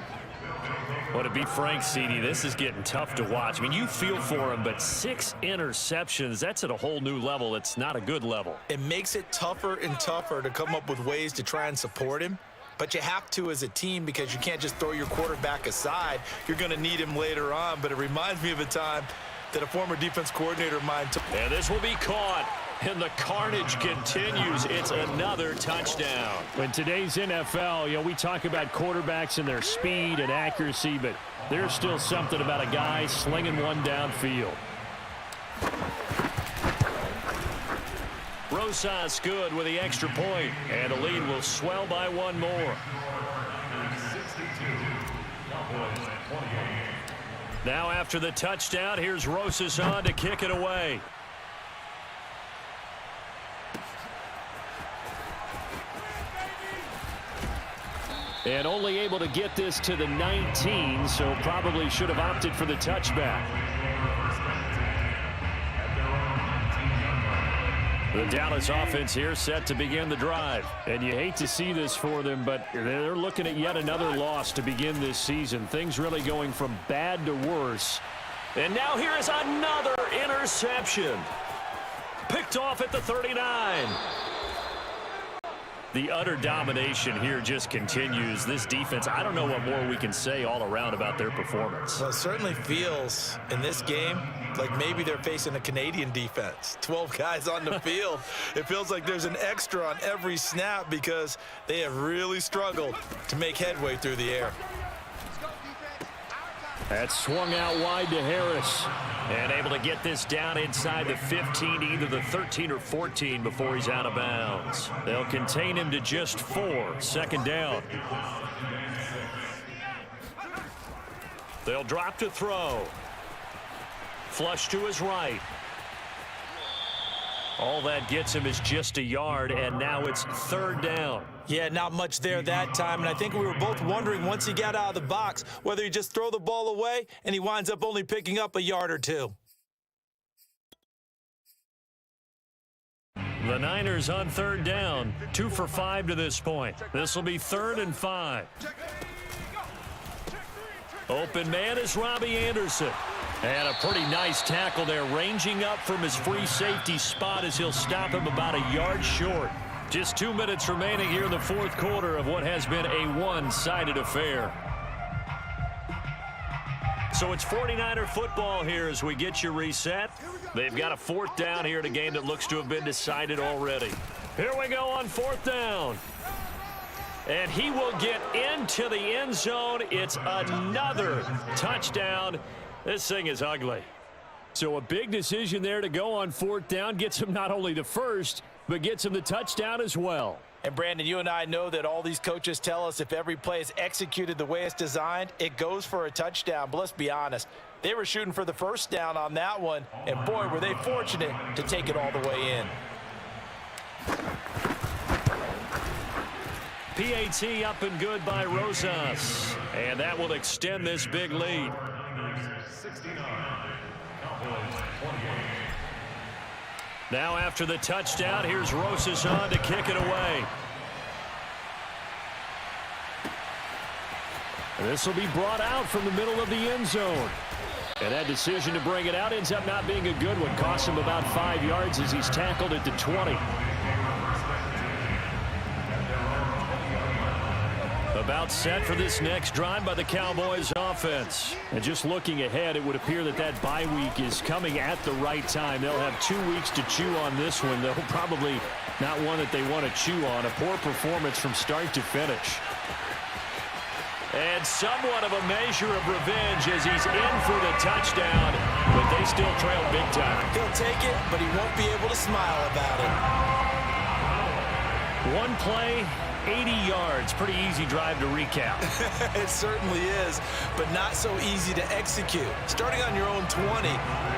Well, to be frank, CD, this is getting tough to watch. I mean, you feel for him, but 6 interceptions, that's at a whole new level. It's not a good level. It makes it tougher and tougher to come up with ways to try and support him. But you have to as a team because you can't just throw your quarterback aside. You're going to need him later on. But it reminds me of a time that a former defense coordinator of mine took. And this will be caught. And the carnage continues. It's another touchdown. In today's NFL, you know, we talk about quarterbacks and their speed and accuracy, but there's still something about a guy slinging one downfield. Rosas good with the extra point, and the lead will swell by 1 more. Now after the touchdown, here's Rosas on to kick it away. And only able to get this to the 19, so probably should have opted for the touchback. The Dallas offense here set to begin the drive. And you hate to see this for them, but they're looking at yet another loss to begin this season. Things really going from bad to worse. And now here is another interception. Picked off at the 39. The utter domination here just continues. This defense, I don't know what more we can say all around about their performance. Well, it certainly feels in this game like maybe they're facing a Canadian defense. 12 guys on the field. It feels like there's an extra on every snap because they have really struggled to make headway through the air. That swung out wide to Harris. And able to get this down inside the 15, either the 13 or 14 before he's out of bounds. They'll contain him to just 4. Second down. They'll drop to throw. Flush to his right. All that gets him is just a yard, and now it's 3rd down. Yeah, not much there that time, and I think we were both wondering once he got out of the box whether he just throw the ball away and he winds up only picking up a yard or 2. The Niners on 3rd down, 2 for 5 to this point. This will be 3rd and 5. Open man is Robbie Anderson. And a pretty nice tackle there, ranging up from his free safety spot as he'll stop him about a yard short. Just 2 minutes remaining here in the 4th quarter of what has been a one-sided affair. So it's 49er football here as we get you reset. They've got a 4th down here in a game that looks to have been decided already. Here we go on 4th down. And he will get into the end zone. It's another touchdown. This thing is ugly. So a big decision there to go on 4th down. Gets him not only the first, but gets him the touchdown as well. And, Brandon, you and I know that all these coaches tell us if every play is executed the way it's designed, it goes for a touchdown. But let's be honest, they were shooting for the first down on that one, and, boy, were they fortunate to take it all the way in. PAT up and good by Rosas. And that will extend this big lead. Now after the touchdown, here's Rosas on to kick it away. This will be brought out from the middle of the end zone. And that decision to bring it out ends up not being a good one. Costs him about 5 yards as he's tackled at the 20. About set for this next drive by the Cowboys offense. And just looking ahead, it would appear that that bye week is coming at the right time. They'll have 2 weeks to chew on this one, though probably not one that they want to chew on. A poor performance from start to finish. And somewhat of a measure of revenge as he's in for the touchdown. but they still trail big time. He'll take it, but he won't be able to smile about it. One play, 80 yards. Pretty easy drive to recap. It certainly is, but not so easy to execute. Starting on your own 20,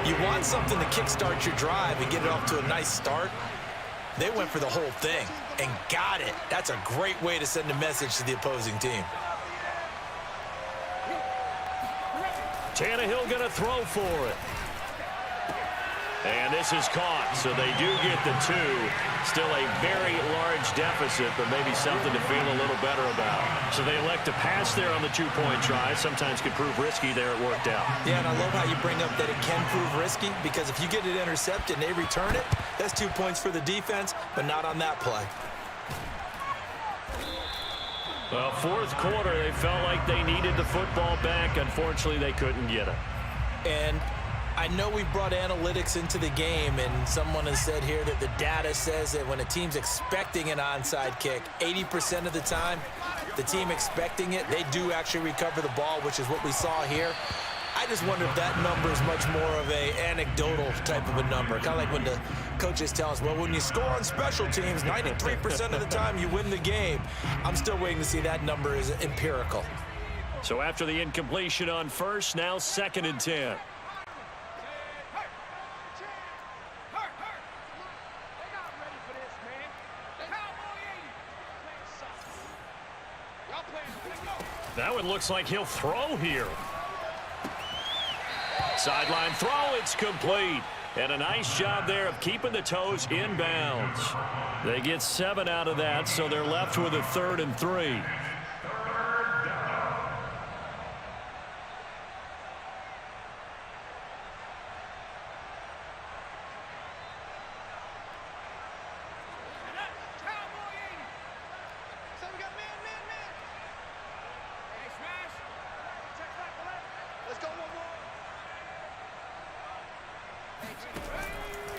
you want something to kickstart your drive and get it off to a nice start. They went for the whole thing and got it. That's a great way to send a message to the opposing team. Tannehill going to throw for it. And this is caught, so they do get the 2. Still a very large deficit, but maybe something to feel a little better about. So they elect to pass there on the 2-point try. Sometimes could prove risky there. It worked out. Yeah, and I love how you bring up that it can prove risky, because if you get it intercepted and they return it, that's 2 points for the defense, but not on that play. Well, fourth quarter, they felt like they needed the football back. Unfortunately, they couldn't get it. And I know we brought analytics into the game, and someone has said here that the data says that when a team's expecting an onside kick, 80% of the time, the team expecting it, they do actually recover the ball, which is what we saw here. I just wonder if that number is much more of a anecdotal type of a number. Kind of like when the coaches tell us, well, when you score on special teams, 93% of the time you win the game. I'm still waiting to see that number is empirical. So after the incompletion on first, now 2nd and 10. That one looks like he'll throw here. Sideline throw, it's complete. And a nice job there of keeping the toes in bounds. They get 7 out of that, so they're left with a 3rd and 3.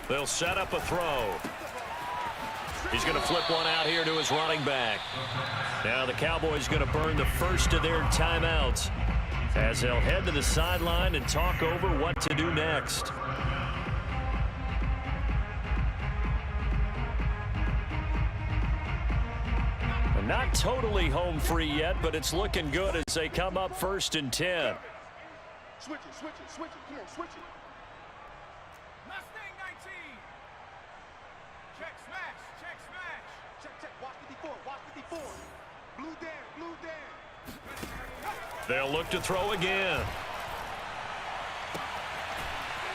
They'll set up a throw. He's going to flip one out here to his running back. Now the Cowboys going to burn the first of their timeouts as they'll head to the sideline and talk over what to do next. Not totally home free yet, but it's looking good as they come up 1st and 10. Switch it, switch it, switch it. Come on, switch it. Mustang 19. Check smash, check smash. Check, check. Watch 54, watch 54. Blue down, blue down. They'll look to throw again.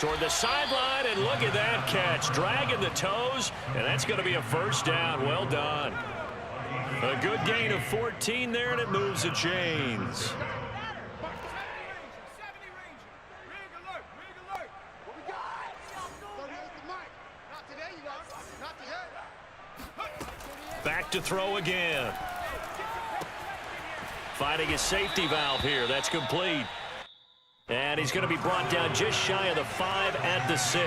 Toward the sideline, and look at that catch. Dragging the toes, and that's going to be a 1st down. Well done. A good gain of 14 there, and it moves the chains. Back to throw again. Finding his safety valve here. That's complete. And he's going to be brought down just shy of the 5 at the 6.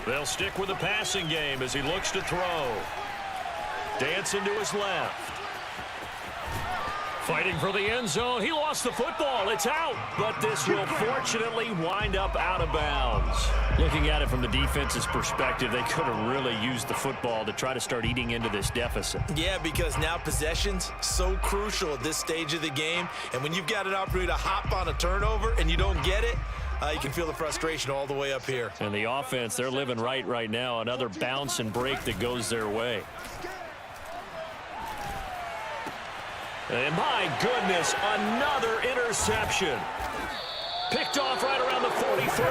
They'll stick with the passing game as he looks to throw. Dancing to his left. Fighting for the end zone. He lost the football. It's out. But this will fortunately wind up out of bounds. Looking at it from the defense's perspective, they could have really used the football to try to start eating into this deficit. Yeah, because now possession's so crucial at this stage of the game. And when you've got an opportunity to hop on a turnover and you don't get it, you can feel the frustration all the way up here. And the offense, they're living right now. Another bounce and break that goes their way. And my goodness, another interception. Picked off right around the 43.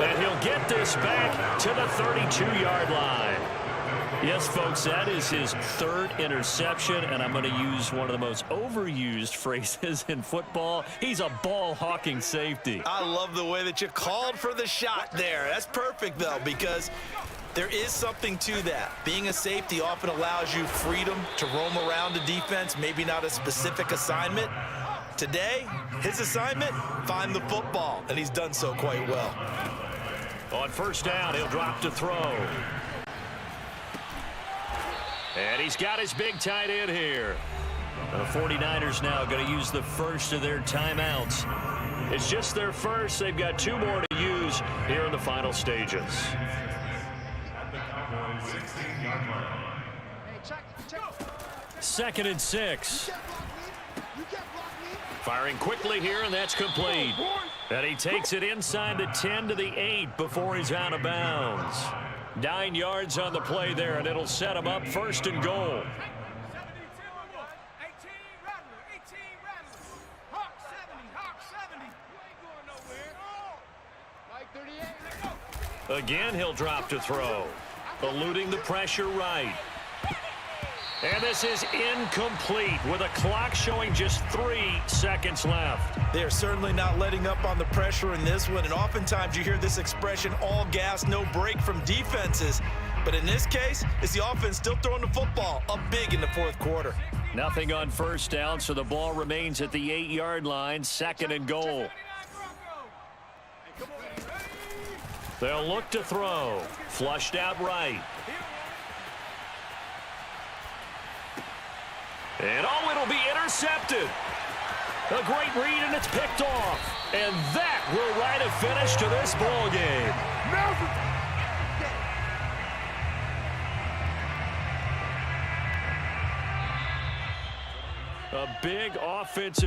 And he'll get this back to the 32-yard line. Yes, folks, that is his 3rd interception, and I'm going to use one of the most overused phrases in football. He's a ball-hawking safety. I love the way that you called for the shot there. That's perfect, though, because there is something to that. Being a safety often allows you freedom to roam around the defense, maybe not a specific assignment. Today, his assignment, find the football, and he's done so quite well. On 1st down, he'll drop to throw. And he's got his big tight end here. And the 49ers now going to use the first of their timeouts. It's just their first. They've got 2 more to use here in the final stages. At the Cowboys 16-yard line. Hey, check. 2nd and 6. You can't block me. Firing quickly here, and that's complete. And he takes it inside the 10 to the 8 before he's out of bounds. 9 yards on the play there, and it'll set him up 1st and goal. 18 Rattler. Hawk 70. You ain't going nowhere. Mike 38. Again, he'll drop to throw. Eluding the pressure right. And this is incomplete with a clock showing just 3 seconds left. They are certainly not letting up on the pressure in this one, and oftentimes you hear this expression, all gas, no break from defenses. But in this case, it's the offense still throwing the football up big in the 4th quarter. Nothing on 1st down, so the ball remains at the 8-yard line, 2nd and goal. They'll look to throw. Flushed out right. And oh, it'll be intercepted. A great read, and it's picked off. And that will write a finish to this ball game. A big offensive